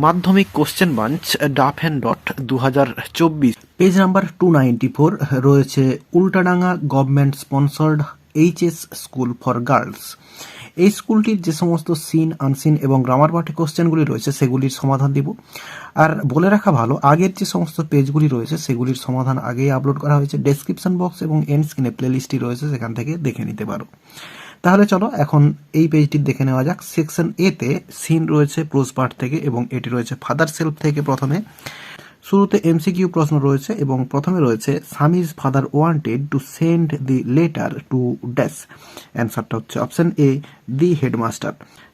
মাধ্যমিক question bank Duff and dot 2024 page number 294 রয়েছে Ultadanga government sponsored HS school for girls. এই স্কুলটির যে সমস্ত সিন আনসিন এবং গ্রামার পার্টে কোশ্চেনগুলি রয়েছে সেগুলির সমাধান দিব। আর বলে রাখা ভালো, আগের যে সমস্ত পেজগুলি রয়েছে সেগুলির সমাধান আগেই আপলোড করা হয়েছে। ডেসক্রিপশন বক্স এবং এন্ড স্ক্রিনে প্লেলিস্টটি রয়েছে, সেখান থেকে দেখে নিতে পারো। তাহলে চলো এখন এই পেজটি দেখে নেওয়া যাক। সেকশন এ তে সিন রয়েছে প্রোজ পার্ট থেকে এবং এটি রয়েছে ফাদার সেলফ থেকে। প্রথমে শুরুতে এমসিকিউ প্রশ্ন রয়েছে এবং প্রথমে রয়েছে Swami's father wanted to send the letter to dash. অ্যান্সারটা হচ্ছে অপশন এ, দি হেডমাস্টার।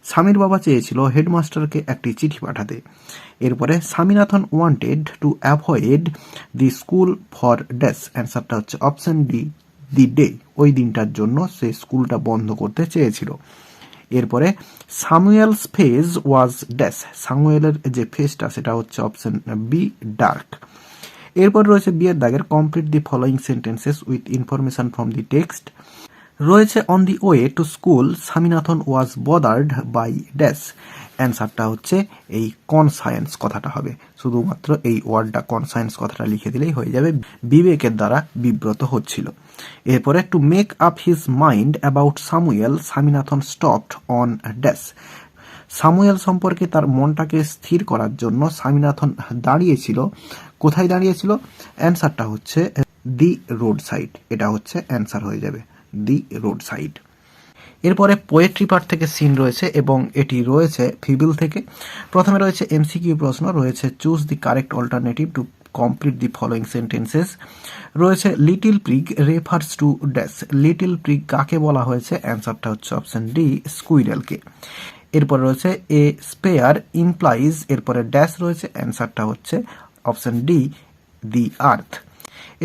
স্বামীর বাবা চেয়েছিল হেডমাস্টারকে একটি চিঠি পাঠাতে। এরপরে Swaminathan wanted to avoid the school for dash. অ্যান্সারটা হচ্ছে অপশন ডি, দি ডে। ওই দিনটার জন্য সে স্কুলটা বন্ধ করতে চেয়েছিল। এরপরে সামুয়েলস ফেজ ওয়াজ ড্যাশ। সামুয়েলের যে ফেজটা সেটা হচ্ছে অপশন বি, ডার্ক। এরপর রয়েছে বিয়ের দাগের complete the following sentences with information from the text. রয়েছে on the way to school Swaminathan was bothered by dash. অ্যান্সারটা হচ্ছে এই কনসায়েন্স কথাটা হবে। শুধুমাত্র এই ওয়ার্ডটা কনসায়েন্স কথাটা লিখে দিলেই হয়ে যাবে, বিবেকের দ্বারা বিব্রত হচ্ছিল। এরপরে to make up his mind about Samuel Swaminathan stopped on dash. Samuel সম্পর্কে তার মনটাকে স্থির করার জন্য স্বামীনাথন দাঁড়িয়েছিল। কোথায় দাঁড়িয়েছিল? অ্যান্সারটা হচ্ছে দি রোড সাইড। এটা হচ্ছে অ্যান্সার হয়ে যাবে, দি রোড সাইড। এরপরে পোয়েট্রি পার্ট থেকে সিন রয়েছে এবং এটি রয়েছে ফিবিল থেকে। প্রথমে রয়েছে এমসিকিউ প্রশ্ন, রয়েছে choose the correct alternative to complete the following sentences. রয়েছে little prig refers to dash. Little prig কাকে বলা হয়েছে? অ্যান্সারটা হচ্ছে অপশন ডি, স্কুইরেলকে। এরপর রয়েছে এ স্পেয়ার ইমপ্লাইজ, এরপরে ড্যাশ রয়েছে, অ্যান্সারটা হচ্ছে অপশন ডি, দি আর্থ।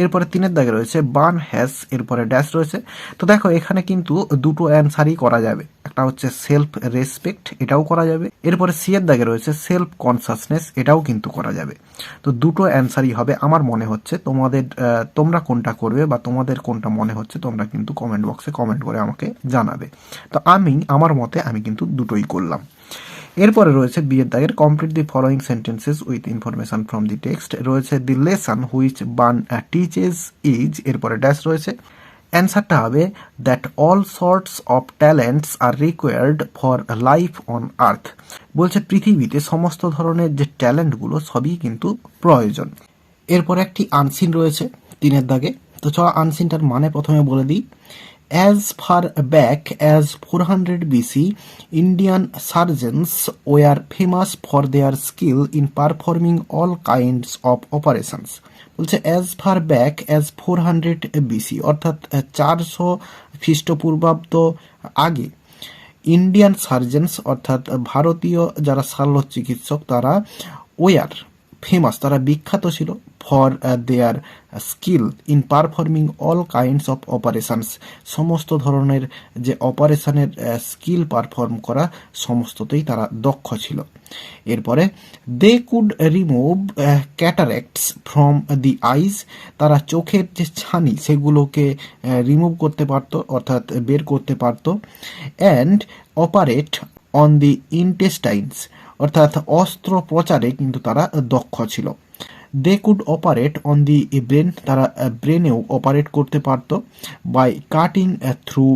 এরপরে তিনের দাগে রয়েছে বার্ন হ্যাস, এরপরে ড্যাশ রয়েছে। তো দেখো এখানে কিন্তু দুটো অ্যান্সারই করা যাবে। একটা হচ্ছে সেলফ রেসপেক্ট, এটাও করা যাবে। এরপরে সি এর দাগে রয়েছে সেলফ কনসাসনেস, এটাও কিন্তু করা যাবে। তো দুটো অ্যান্সারই হবে আমার মনে হচ্ছে। তোমরা কোনটা করবে বা তোমাদের কোনটা মনে হচ্ছে তোমরা কিন্তু কমেন্ট বক্সে কমেন্ট করে আমাকে জানাবে। তো আমার মতে আমি কিন্তু দুটোই করলাম। এরপরে রয়েছে বিয়ের দাগের complete the following sentences with information from the text. রয়েছে the lesson which Bun teaches is, এরপরে ড্যাশ রয়েছে। অ্যান্সারটা হবে that all sorts of talents are required for life on earth. বলছে পৃথিবীতে সমস্ত ধরনের যে ট্যালেন্টগুলো সবই কিন্তু প্রয়োজন। এরপর একটি আনসিন রয়েছে তিনের দাগে। তো চলো আনসিনটার মানে প্রথমে বলে দিই। As far back as 400 BC, Indian surgeons were famous for their skill in performing all kinds of operations. বলছে as far back as 400 BC অর্থাৎ 400 খ্রিস্টপূর্বাব্দ আগে ইন্ডিয়ান সার্জেন্স অর্থাৎ ভারতীয় যারা শল্য চিকিৎসক তারা ওয়ার ফেমাস, তারা বিখ্যাত ছিল for their skill in performing all kinds of operations. সমস্ত ধরনের যে অপারেশনের স্কিল পারফর্ম করা সমস্ততেই তারা দক্ষ ছিল। এরপরে they could remove cataracts from the eyes. তারা চোখের যে ছানি সেগুলোকে রিমুভ করতে পারত, অর্থাৎ বের করতে পারত। And operate on the intestines, অর্থাৎ অস্ত্রোপচারে কিন্তু তারা দক্ষ ছিল। They could operate on the brain, তারা ব্রেনেও অপারেট করতে পারত। By cutting through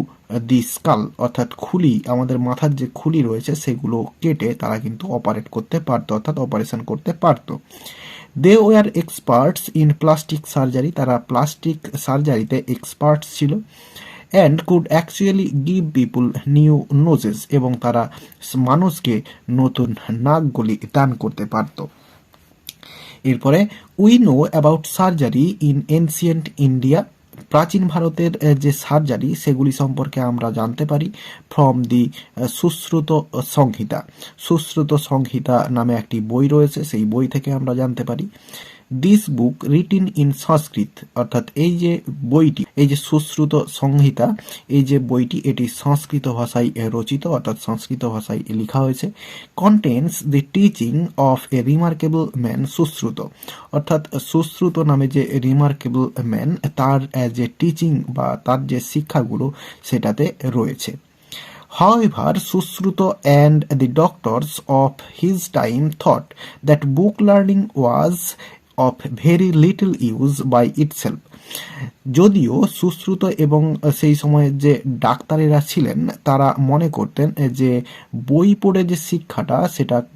the skull, অর্থাৎ খুলি, আমাদের মাথার যে খুলি রয়েছে সেগুলো কেটে তারা কিন্তু অপারেট করতে পারতো, অর্থাৎ অপারেশন করতে পারতো। They were experts in plastic surgery, তারা প্লাস্টিক সার্জারিতে এক্সপার্টস ছিল। And could actually give people new noses, এবং তারা মানুষকে নতুন নাকগুলি দান করতে পারত। এরপরে we know about surgery in ancient India. প্রাচীন ভারতের যে সার্জারি সেগুলি সম্পর্কে আমরা জানতে পারি ফ্রম দি সুশ্রুত সংহিতা। সুশ্রুত সংহিতা নামে একটি বই রয়েছে, সেই বই থেকে আমরা জানতে পারি। দিস বুক রিটিন ইন সংস্কৃত, অর্থাৎ এই যে বইটি, এই যে সুশ্রুত সংহিতা, এই যে বইটি এটি সংস্কৃত ভাষায় রচিত, অর্থাৎ সংস্কৃত ভাষায় লেখা হয়েছে। Contains the teaching of a remarkable man Sushruta, অর্থাৎ সুশ্রুত নামে যে রিমার্কেবল ম্যান তার যে টিচিং বা তার যে শিক্ষাগুলো সেটাতে রয়েছে। However, Susruto and the doctors of his time thought that book learning was of very little use by itself. যদিও সুশ্রুত এবং সেই সময়ের যে ডাক্তারেরা ছিলেন তারা মনে করতেন যে বই পড়ে যে শিক্ষাটা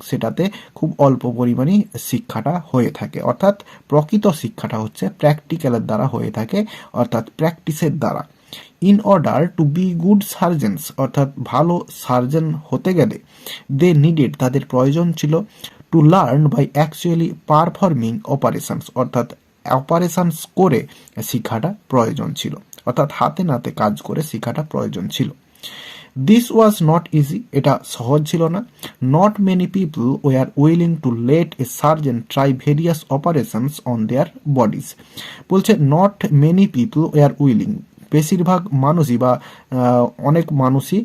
সেটাতে খুব অল্প পরিমাণে শিক্ষাটা হয়ে থাকে, অর্থাৎ প্রকৃত শিক্ষাটা হচ্ছে প্র্যাকটিক্যালের দ্বারা হয়ে থাকে, অর্থাৎ প্র্যাকটিসের দ্বারা। In order to be good surgeons, অর্থাৎ ভালো সার্জন হতে গেলে দে নিডেড, তাদের প্রয়োজন ছিল, to learn by actually performing operations, অর্থাৎ অপারেশনস করে শিক্ষাটা প্রয়োজন ছিল, অর্থাৎ হাতে নাতে কাজ করে শিক্ষাটা প্রয়োজন ছিল। দিস ওয়াজ নট ইজি, এটা সহজ ছিল না। Not many people were willing to let a surgeon try various operations on their bodies. বলছে not many people were willing, বেশিরভাগ মানুষই বা অনেক মানুষই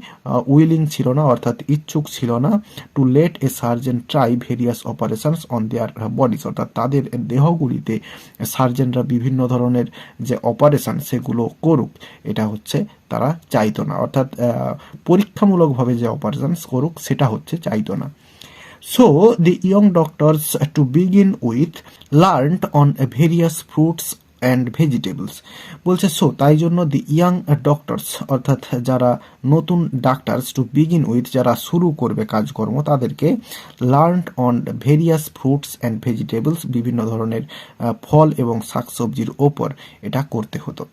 উইলিং ছিল না, অর্থাৎ ইচ্ছুক ছিল না, to let a surgeon try various operations on their bodies, অর্থাৎ তাদের দেহগুলিতে সার্জনরা বিভিন্ন ধরনের যে অপারেশন সেগুলো করুক, এটা হচ্ছে তারা চাইতো না, অর্থাৎ পরীক্ষামূলকভাবে যে অপারেশন করুক সেটা হচ্ছে চাইতো না। So the young doctors to begin with learned on various fruits and vegetables. বলছে সো তাই জন্য দি ইয়াং ডক্টরস, অর্থাৎ যারা নতুন ডাক্তারস, টু বিগিন উইথ, যারা শুরু করবে কাজকর্ম, তাদেরকে learn on various fruits and vegetables, বিভিন্ন ধরনের ফল এবং শাকসবজির ওপর এটা করতে হতো।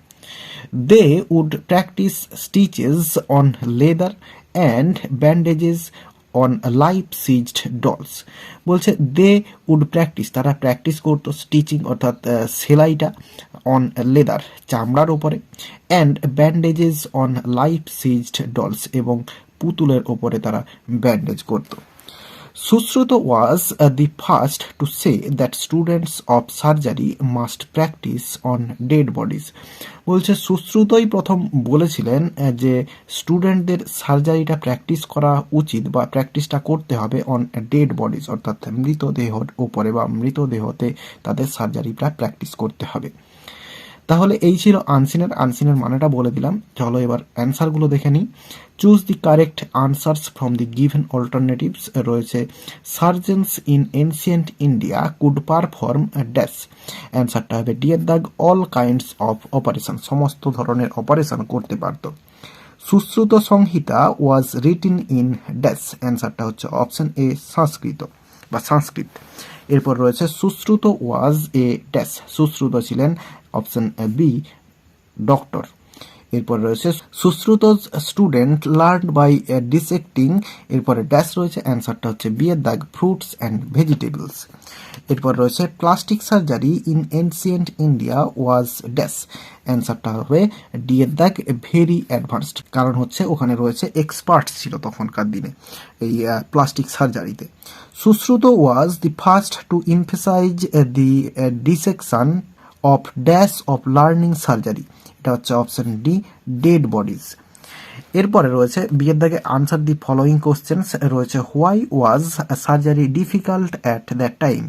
They would practise stitches on leather and bandages on life sized dolls. বলছে দে উড প্র্যাকটিস, তারা প্র্যাকটিস করতো, স্টিচিং অর্থাৎ সেলাইটা, অন লেদার চামড়ার উপরে, and bandages on life sized dolls, এবং পুতুলের ওপরে তারা ব্যান্ডেজ করতো। Susruto was the first to say that students of surgery must practice on dead bodies. বলছে সুশ্রুতই প্রথম বলেছিলেন যে স্টুডেন্টদের সার্জারিটা প্র্যাকটিস করা উচিত বা প্র্যাকটিসটা করতে হবে অন ডেড বডিজ, অর্থাৎ মৃতদেহর উপরে বা মৃতদেহতে তাদের সার্জারিটা প্র্যাকটিস করতে হবে। তাহলে এই ছিল আনসিনের মানেটা বলে দিলাম। চলো এবার অ্যান্সারগুলো দেখে নিই। Choose the correct answers from the given alternatives. রয়েছে surgeons in ancient India could perform dash, অ্যান্সারটা হবে ডি এর দাগ অল কাইন্ডস অফ অপারেশন, সমস্ত ধরনের অপারেশন করতে পারত। Sushruta Samhita was written in dash, অ্যান্সারটা হচ্ছে অপশন এ সংস্কৃত বা সংস্কৃত। এরপর রয়েছে Sushruta was a dash, Sushruta ছিলেন অপশন বি ডক্টর। এরপর রয়েছে Sushruta student learn by dissecting, এরপরে ড্যাশ রয়েছে, অ্যান্সারটা হচ্ছে বি এর দাগ ফ্রুটস অ্যান্ড ভেজিটেবলস। এরপর রয়েছে plastic surgery in ancient India was dash, অ্যান্সারটা হবে ডি এর দাগ ভেরি অ্যাডভান্সড, কারণ হচ্ছে ওখানে রয়েছে এক্সপার্ট ছিল তখনকার দিনে এই প্লাস্টিক সার্জারিতে। Sushruta was the first to emphasise the dissection of dash of learning surgery, এটা হচ্ছে অপশন ডি ডেড বডিজ। এরপরে রয়েছে বিয়ের দাগে আনসার দি ফলোয়িং কোশ্চেন্স। রয়েছে why was surgery difficult at that time,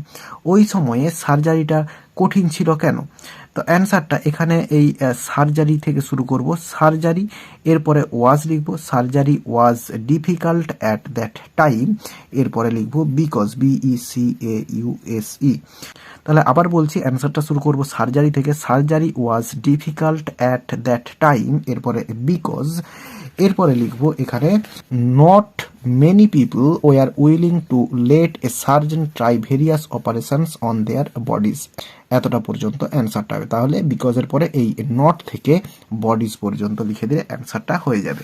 ওই সময়ে সার্জারিটা কঠিন ছিল কেন? তো অ্যান্সারটা এখানে এই সার্জারি থেকে শুরু করব, সার্জারি, এরপরে ওয়াজ লিখব, surgery was difficult at that time, এরপরে লিখব বিকজ, BECAUSE। তাহলে আবার বলছি, অ্যান্সারটা শুরু করব সার্জারি থেকে, surgery was difficult at that time, এরপরে বিকজ, এরপরে লিখব এখানে not many people were willing to let a surgeon try various operations on their bodies, এতটা পর্যন্ত অ্যান্সারটা হবে। তাহলে বিকজের পরে এই নট থেকে বডিজ পর্যন্ত লিখে দিলে অ্যান্সারটা হয়ে যাবে।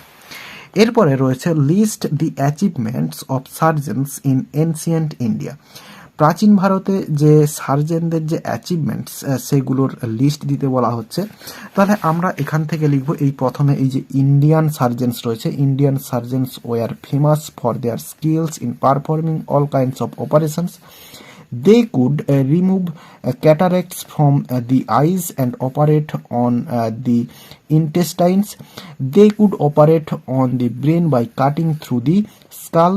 এরপরে রয়েছে list the achievements of surgeons in ancient India, প্রাচীন ভারতে যে সার্জেনদের যে অ্যাচিভমেন্টস সেগুলোর লিস্ট দিতে বলা হচ্ছে। তাহলে আমরা এখান থেকে লিখব এই প্রথমে এই যে ইন্ডিয়ান সার্জেন্স রয়েছে, Indian surgeons were famous for their skills in performing all kinds of operations. They could remove cataracts from the eyes and operate on the intestines. They could operate on the brain by cutting through the skull.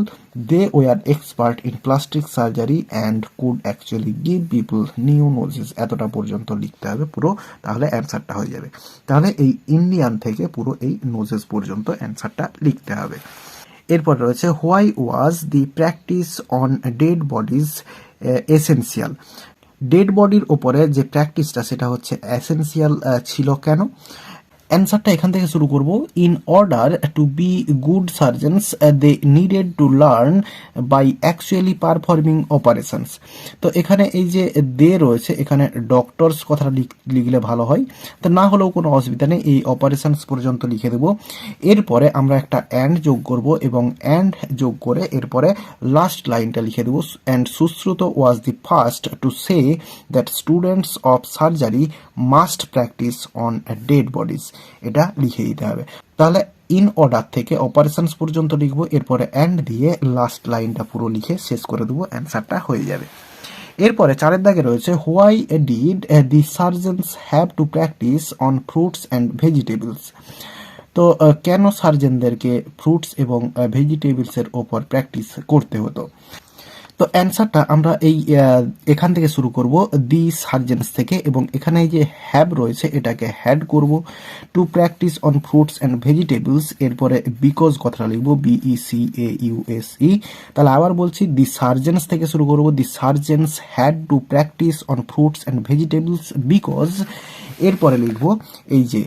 They were expert in plastic surgery and could actually give people new noses. এতটা পর্যন্ত লিখতে হবে পুরো, তাহলে অ্যান্সারটা হয়ে যাবে। তাহলে এই ইন্ডিয়ান থেকে পুরো এই নোজেস পর্যন্ত অ্যান্সারটা লিখতে হবে। এরপর রয়েছে why was the practice on dead bodies essential. Dead বডির ওপরে যে প্র্যাকটিসটা সেটা হচ্ছে এসেনশিয়াল ছিল কেন? অ্যান্সারটা এখান থেকে শুরু করব। In order to be good surgeons they needed to learn by actually performing operations. তো এখানে এই যে দে রয়েছে, এখানে ডক্টরস কথাটা লিখলে ভালো হয়, তো না হলেও কোনো অসুবিধা নেই, এই অপারেশনস পর্যন্ত লিখে দেব। এরপরে আমরা একটা অ্যান্ড যোগ করব এবং অ্যান্ড যোগ করে এরপরে লাস্ট লাইনটা লিখে দেবো। And Sushruta was the first to say that students of surgery must practice on dead bodies. এটা লিখে দিতে হবে। তাহলে ইন অর্ডার থেকে অপারেশনস পর্যন্ত লিখবো, এরপরে অ্যান্ড দিয়ে লাস্ট লাইনটা পুরো লিখে শেষ করে দেবো, অ্যান্সারটা হয়ে যাবে। এরপরে 4 দাগে রয়েছে why did the surgeons have to practise on fruits and vegetables. তো কেন সার্জেনদেরকে ফ্রুটস এবং ভেজিটেবলসের ওপর প্র্যাকটিস করতে হতো? তো অ্যান্সারটা আমরা এখান থেকে শুরু করব, দি সার্জেন্স থেকে, এবং এখানে যে হ্যাভ রয়েছে এটাকে হ্যাড করব। To practise on fruits and vegetables, এরপরে বিকজ কথাটা লিখবো BECAUSE। তাহলে আবার বলছি, দি সার্জেন্স থেকে শুরু করব, the surgeons had to practise on fruits and vegetables because, এরপরে লিখবো এই যে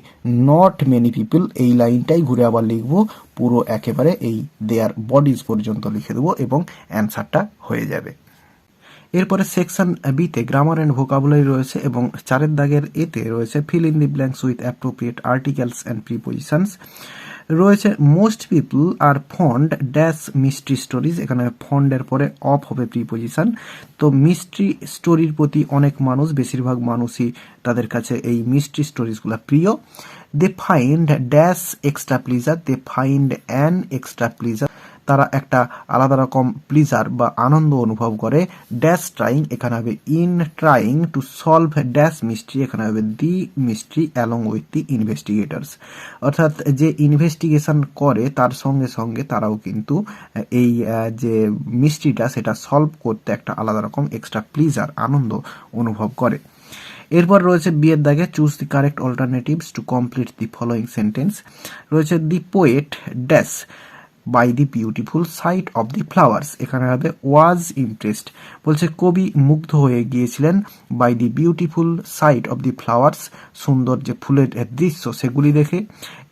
নট মেনি পিপল, এই লাইনটাই ঘুরে আবার লিখবো, পুরো একেবারে এই দেয়ার বডিজ পর্যন্ত লিখে দেবো এবং অ্যান্সারটা হয়ে যাবে। এরপরে সেকশন বিতে গ্রামার অ্যান্ড ভোকাবুলারি রয়েছে এবং 4 দাগের এতে রয়েছে fill in the blanks with appropriate articles and prepositions. রয়েছে মোস্ট পিপল আর ফন্ড ড্যাশ মিস্ট্রি স্টোরিজ, এখানে ফন্ডের পরে অফ হবে প্রিপোজিশন। তো মিস্ট্রি স্টোরির প্রতি অনেক মানুষ, বেশিরভাগ মানুষই তাদের কাছে এই মিস্ট্রি স্টোরিজগুলো প্রিয়। They find dash extra pleasure, they find an extra pleasure, তারা একটা আলাদা রকম প্লিজার বা আনন্দ অনুভব করে। ড্যাশ ট্রাইং, এখানে হবে in trying to solve dash mystery, এখানে হবে দি মিস্ট্রি অ্যালং উইথ দি ইনভেস্টিগেটরস, অর্থাৎ যে ইনভেস্টিগেশন করে তার সঙ্গে সঙ্গে তারাও কিন্তু এই যে মিস্ট্রিটা সেটা সলভ করতে একটা আলাদা রকম এক্সট্রা প্লিজার আনন্দ অনুভব করে। এরপর রয়েছে বিয়ের দাগে choose the correct alternatives to complete the following sentence. রয়েছে the poet dash by the beautiful sight of the flowers, এখানে হবে ওয়াজ ইমপ্রেসড, বলছে কবি মুগ্ধ হয়ে গিয়েছিলেন by the beautiful sight of the flowers, সুন্দর যে ফুলের দৃশ্য সেগুলি দেখে।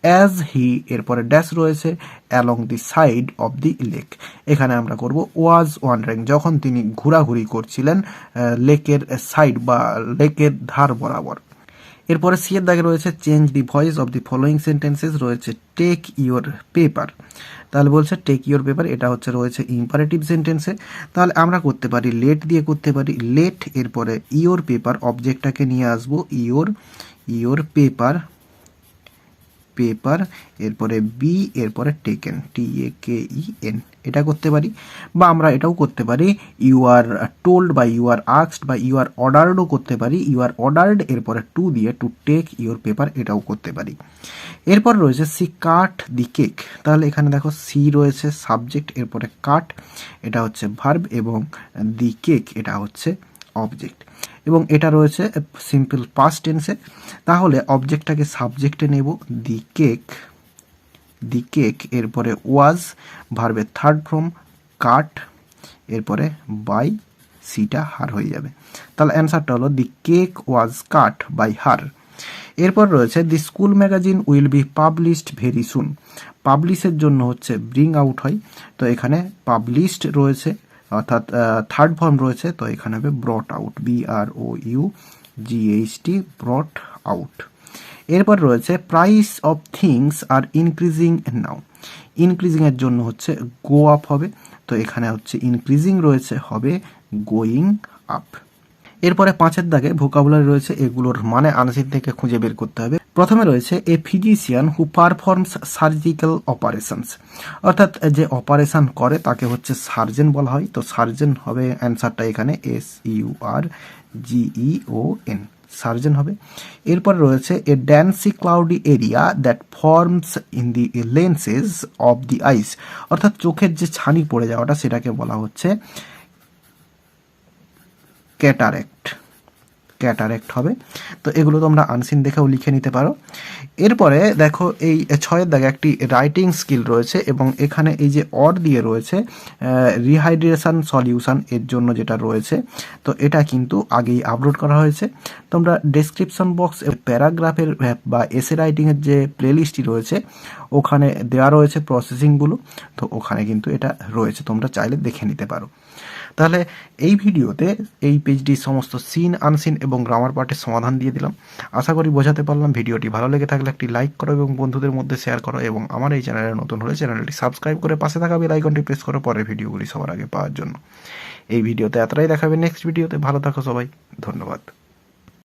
অ্যাজ হি, এরপরে ড্যাশ রয়েছে along the side of the lake, এখানে আমরা করব ওয়াজ ওয়ান্ডারিং, যখন তিনি ঘোরাঘুরি করছিলেন লেকের সাইড বা লেকের ধার বরাবর। এরপরে সি এর দাগে রয়েছে change the voice of the following sentences, রয়েছে টেক ইউর পেপার, তাহলে বলছে টেক ইউর পেপার, এটা হচ্ছে রয়েছে ইম্পারেটিভ সেন্টেন্সে। তাহলে আমরা করতে পারি লেট দিয়ে করতে পারি, লেট এরপরে ইওর পেপার, অবজেক্টটাকে নিয়ে আসবো ইওর পেপার, পেপার এরপরে বি এরপরে টেকেন TAKEN, এটা করতে পারি। বা আমরা এটাও করতে পারি ইউ আর টোল্ড বা ইউ আর আস্কড বা ইউ আর অর্ডার্ডও করতে পারি, ইউ আর অর্ডার্ড এরপরে টু দিয়ে টু টেক ইউর পেপার, এটাও করতে পারি। এরপর রয়েছে সি কাট দি কেক, তাহলে এখানে দেখো সি রয়েছে সাবজেক্ট, এরপরে কাট এটা হচ্ছে ভার্ব এবং দি কেক এটা হচ্ছে অবজেক্ট, এবং এটা রয়েছে সিম্পল পাস্ট টেন্সে। তাহলে অবজেক্টটাকে সাবজেক্টে নেব, দি কেক এরপরে ওয়াজ, ভার্বের থার্ড ফর্ম কাট, এরপরে বাই, সিটা হার হয়ে যাবে। তাহলে অ্যান্সারটা হলো দি cake was cut by her. এরপর রয়েছে the school magazine will be published very soon, পাবলিশের জন্য হচ্ছে ব্রিং আউট হয়, তো এখানে পাবলিশড রয়েছে অর্থাৎ থার্ড ফর্ম রয়েছে, তো এখানে হবে ব্রট আউট, BROUGHT, ব্রট আউট। এরপর রয়েছে price of things are increasing now, increasing এর জন্য হচ্ছে গো আপ হবে, তো এখানে হচ্ছে ইনক্রিজিং রয়েছে হবে গোয়িং আপ। এরপরে 5 দাগে ভোকাবুলারি রয়েছে, এগুলোর মানে আনসার থেকে খুঁজে বের করতে হবে। প্রথমে রয়েছে a physician who performs surgical operations, অর্থাৎ যে অপারেশন করে তাকে হচ্ছে সার্জন বলা হয়, তো সার্জন হবে অ্যান্সারটা এখানে SURGEON, সার্জন হবে। এরপর রয়েছে a dense cloudy area that forms in the lenses of the eyes, অর্থাৎ চোখের যে ছানি পড়ে যাওয়াটা সেটাকে বলা হচ্ছে ক্যাটারেক্ট হবে। তো এগুলো তোমরা আনসিন দেখেও লিখে নিতে পারো। এরপরে দেখো এই 6-এর দাগে একটি রাইটিং স্কিল রয়েছে এবং এখানে এই যে অর দিয়ে রয়েছে রিহাইড্রেশন সলিউশন এর জন্য যেটা রয়েছে, তো এটা কিন্তু আগেই আপলোড করা হয়েছে। তোমরা ডেসক্রিপশন বক্স প্যারাগ্রাফের বা এসে রাইটিংয়ের যে প্লেলিস্টটি রয়েছে ওখানে দেওয়া রয়েছে প্রসেসিংগুলো, তো ওখানে কিন্তু এটা রয়েছে, তোমরা চাইলে দেখে নিতে পারো। তাহলে এই ভিডিওতে এই পেজটির সমস্ত সিন, আনসিন এবং গ্রামার পার্টের সমাধান দিয়ে দিলাম। আশা করি বোঝাতে পারলাম। ভিডিওটি ভালো লেগে থাকলে একটি লাইক করো এবং বন্ধুদের মধ্যে শেয়ার করো, এবং আমার এই চ্যানেলে নতুন হলে চ্যানেলটি সাবস্ক্রাইব করে পাশে থাকা বেল আইকনটি প্রেস করো পরের ভিডিওগুলি সবার আগে পাওয়ার জন্য। এই ভিডিওতে এতটাই দেখাবে, নেক্সট ভিডিওতে ভালো থাকো সবাই, ধন্যবাদ।